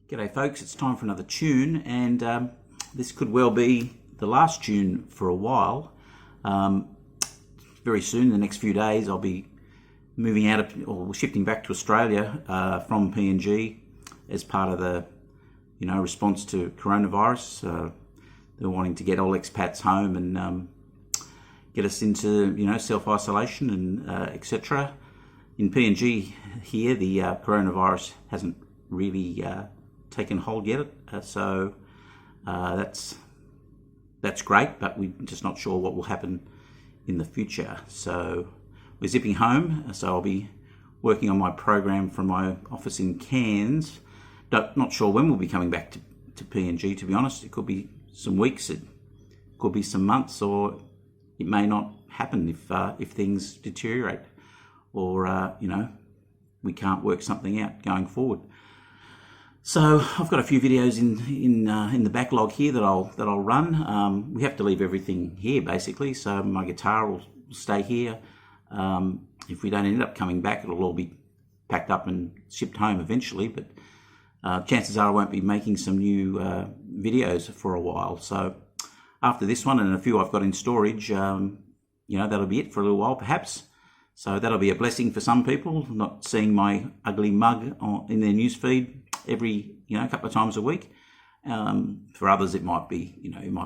G'day folks, it's time for another tune, and this could well be the last tune for a while. Very soon, the next few days, I'll be moving out of, or shifting back to Australia from PNG as part of the, response to coronavirus. They're wanting to get all expats home and get us into, self-isolation and etc. In PNG here, the coronavirus hasn't really taken hold yet, so that's great, but we're just not sure what will happen in the future. So we're zipping home, so I'll be working on my program from my office in Cairns. Not sure when we'll be coming back to PNG, to be honest. It could be some weeks, it could be some months, or it may not happen if things deteriorate, or we can't work something out going forward. So I've got a few videos in the backlog here that I'll run. We have to leave everything here basically, so my guitar will stay here. If we don't end up coming back, it'll all be packed up and shipped home eventually, but chances are I won't be making some new videos for a while. So after this one and a few I've got in storage, that'll be it for a little while perhaps. So that'll be a blessing for some people, not seeing my ugly mug in their newsfeed every couple of times a week. For others it might be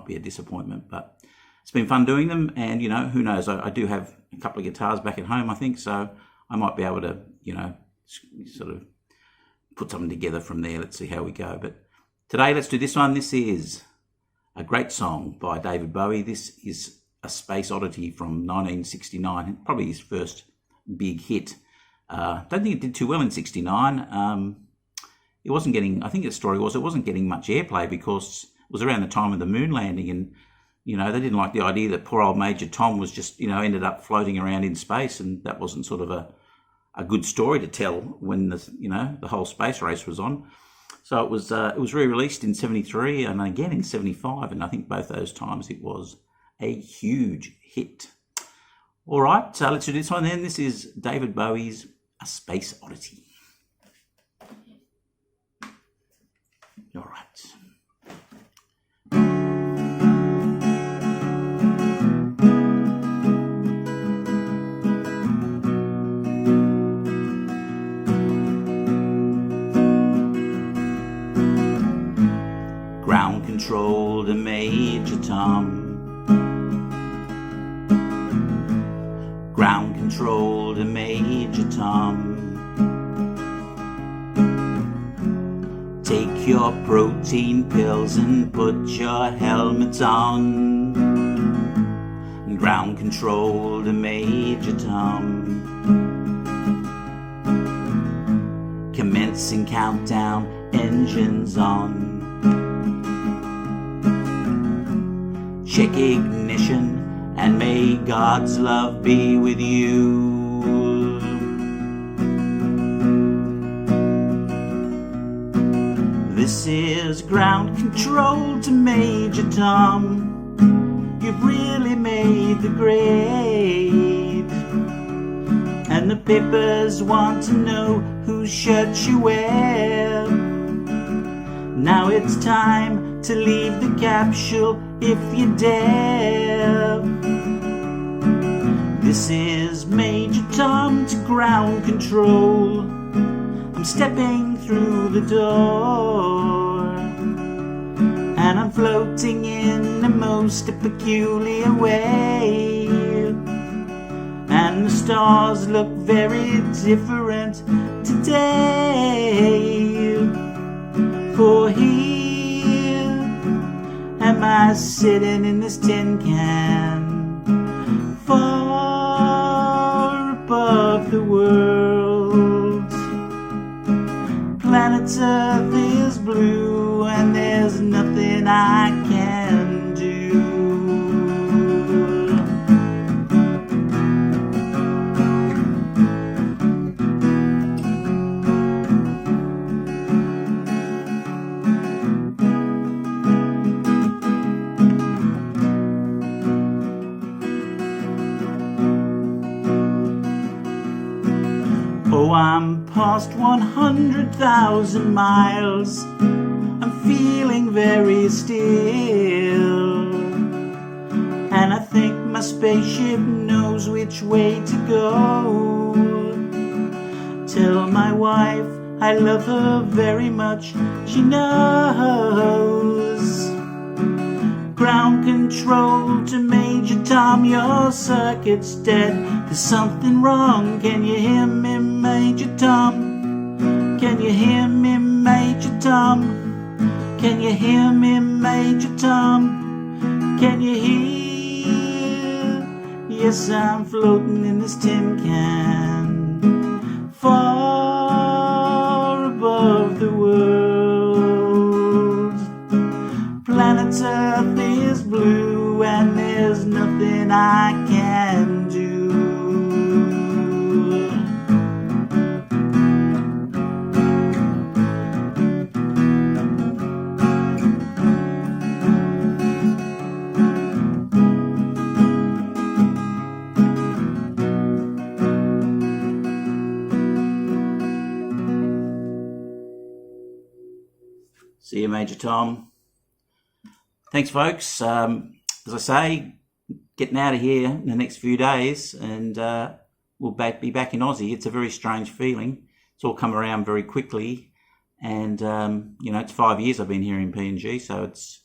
a disappointment, but it's been fun doing them, and who knows, I do have a couple of guitars back at home, I think, so I might be able to sort of put something together from there. Let's see how we go. But today let's do this one. This is a great song by David Bowie. This is a Space Oddity from 1969, probably his first big hit. Don't think it did too well in 69. It wasn't getting, I think the story was, it wasn't getting much airplay because it was around the time of the moon landing, and they didn't like the idea that poor old Major Tom was just ended up floating around in space, and that wasn't sort of a good story to tell when the whole space race was on. So it was re-released in 73 and again in 75, and I think both those times it was a huge hit. All right, so let's do this one then. This is David Bowie's A Space Oddity. All right. Ground control to Major Tom. Ground control to Major Tom. Take your protein pills and put your helmets on. Ground control to Major Tom. Commencing countdown, engines on. Check ignition, and may God's love be with you. This is ground control to Major Tom. You've really made the grade, and the papers want to know whose shirt you wear. Now it's time to leave the capsule if you dare. This is Major Tom to ground control. I'm stepping through the door, and I'm floating in a most peculiar way, and the stars look very different today. For here am I sitting in this tin can, far above the world. Planet Earth is blue, and there's nothing I can do. Oh, I'm past 100,000 miles feeling very still, and I think my spaceship knows which way to go. Tell my wife I love her very much, she knows. Ground control to Major Tom, your circuit's dead. There's something wrong, can you hear me, Major Tom? Can you hear me, Major Tom? Can you hear me, Major Tom? Can you hear? Yes, I'm floating in this tin can, far above the world. Planet Earth is blue and there's nothing I can do. See you, Major Tom. Thanks, folks. As I say, getting out of here in the next few days, and we'll be back in Aussie. It's a very strange feeling. It's all come around very quickly, and you know, it's 5 years I've been here in PNG, so it's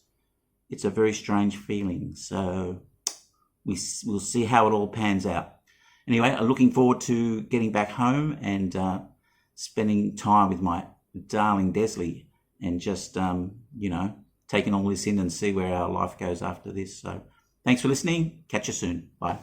a very strange feeling. So we'll see how it all pans out. Anyway, I'm looking forward to getting back home and spending time with my darling Desley, and just you know, taking all this in and see where our life goes after this. So thanks for listening. Catch you soon. Bye.